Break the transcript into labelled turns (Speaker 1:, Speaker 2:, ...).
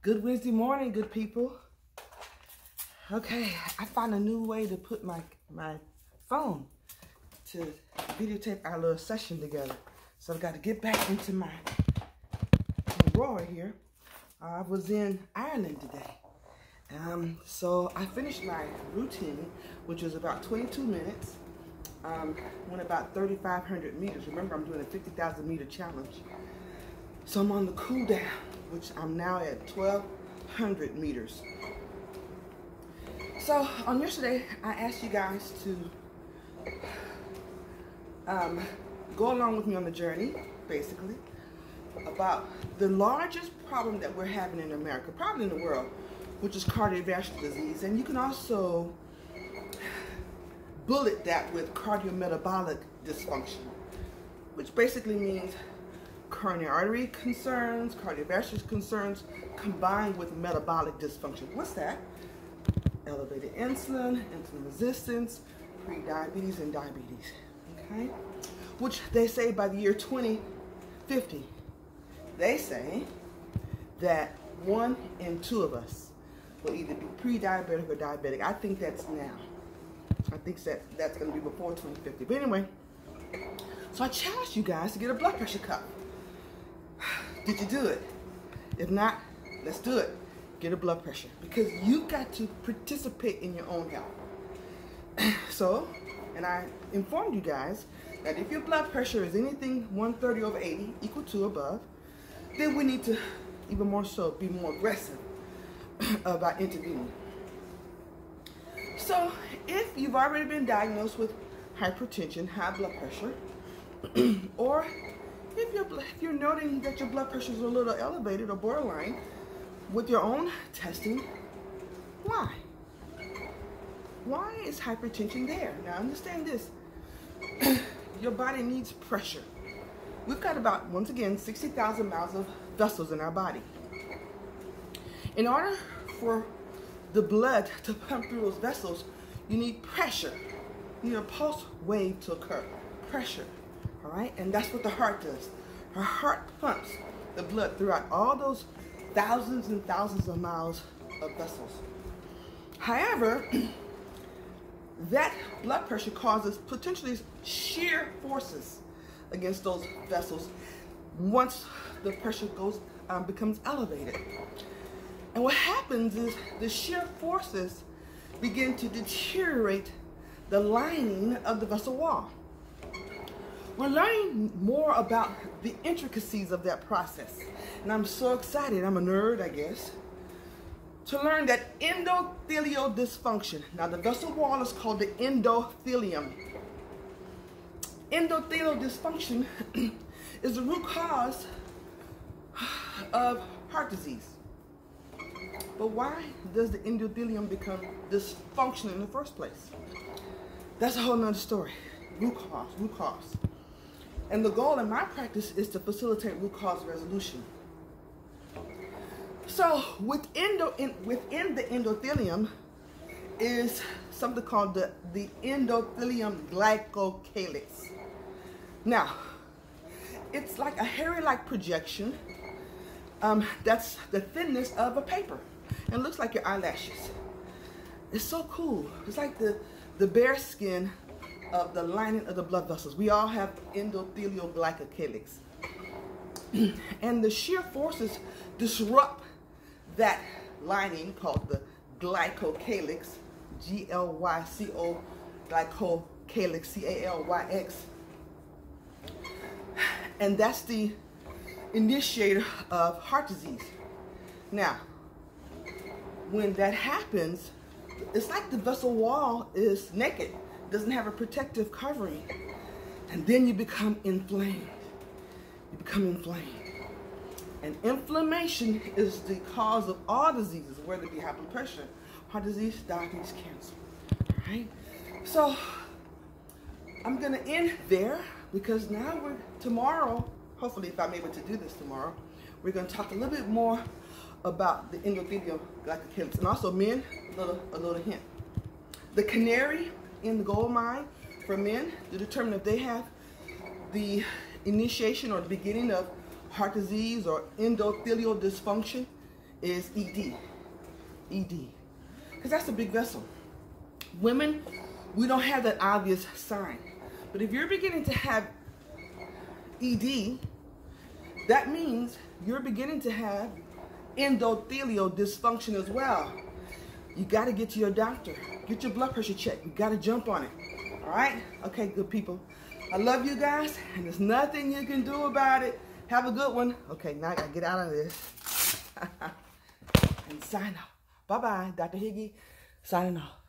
Speaker 1: Good Wednesday morning, good people. Okay, I found a new way to put my phone to videotape our little session together. So I've got to get back into my drawer here. I was in Ireland today. So I finished my routine, which was about 22 minutes. Went about 3,500 meters. Remember, I'm doing a 50,000 meter challenge. So I'm on the cool down, which I'm now at 1,200 meters. So on yesterday, I asked you guys to go along with me on the journey, basically, about the largest problem that we're having in America, probably in the world, which is cardiovascular disease. And you can also bullet that with cardiometabolic dysfunction, which basically means coronary artery concerns, cardiovascular concerns, combined with metabolic dysfunction. What's that? Elevated insulin, insulin resistance, pre-diabetes, and diabetes. Okay? Which they say by the year 2050, they say that 1 in 2 of us will either be pre-diabetic or diabetic. I think that's now. I think that's going to be before 2050. But anyway, so I challenged you guys to get a blood pressure cuff. Did you do it? If not, let's do it. Get a blood pressure, because you've got to participate in your own health. So, and I informed you guys that if your blood pressure is anything 130 over 80, equal to above, then we need to, even more so, be more aggressive about intervening. So, if you've already been diagnosed with hypertension, high blood pressure, or if you're noting that your blood pressure is a little elevated or borderline with your own testing, why? Why is hypertension there? Now understand this. Your body needs pressure. We've got about, once again, 60,000 miles of vessels in our body. In order for the blood to pump through those vessels, you need pressure. You need a pulse wave to occur. Pressure. All right? And that's what the heart does. Our heart pumps the blood throughout all those thousands and thousands of miles of vessels. However, that blood pressure causes potentially shear forces against those vessels once the pressure becomes elevated. And what happens is the shear forces begin to deteriorate the lining of the vessel wall. We're learning more about the intricacies of that process. And I'm so excited, I'm a nerd, I guess, to learn that endothelial dysfunction. Now, the vessel wall is called the endothelium. Endothelial dysfunction is the root cause of heart disease. But why does the endothelium become dysfunctional in the first place? That's a whole nother story. Root cause. And the goal in my practice is to facilitate root cause resolution. So within the endothelium is something called the endothelium glycocalyx. Now, it's like a hairy-like projection. That's the thinness of a paper, and looks like your eyelashes. It's so cool. It's like the bare skin of the lining of the blood vessels. We all have endothelial glycocalyx. And the shear forces disrupt that lining called the glycocalyx, G-L-Y-C-O, glycocalyx, C-A-L-Y-X. And that's the initiator of heart disease. Now, when that happens, it's like the vessel wall is naked, doesn't have a protective covering, and then you become inflamed. You become inflamed. And inflammation is the cause of all diseases, whether it be high blood pressure, heart disease, diabetes, cancer. All right? So I'm going to end there, because now tomorrow, hopefully if I'm able to do this tomorrow, we're going to talk a little bit more about the endothelial glycocalyx. And also, men, a little hint. The canary in the gold mine for men to determine if they have the initiation or the beginning of heart disease or endothelial dysfunction is ED. ED. Because that's a big vessel. Women, we don't have that obvious sign. But if you're beginning to have ED, that means you're beginning to have endothelial dysfunction as well. You got to get to your doctor. Get your blood pressure checked. You got to jump on it. All right? Okay, good people. I love you guys, and there's nothing you can do about it. Have a good one. Okay, now I got to get out of this. And sign off. Bye-bye. Dr. Higgie signing off.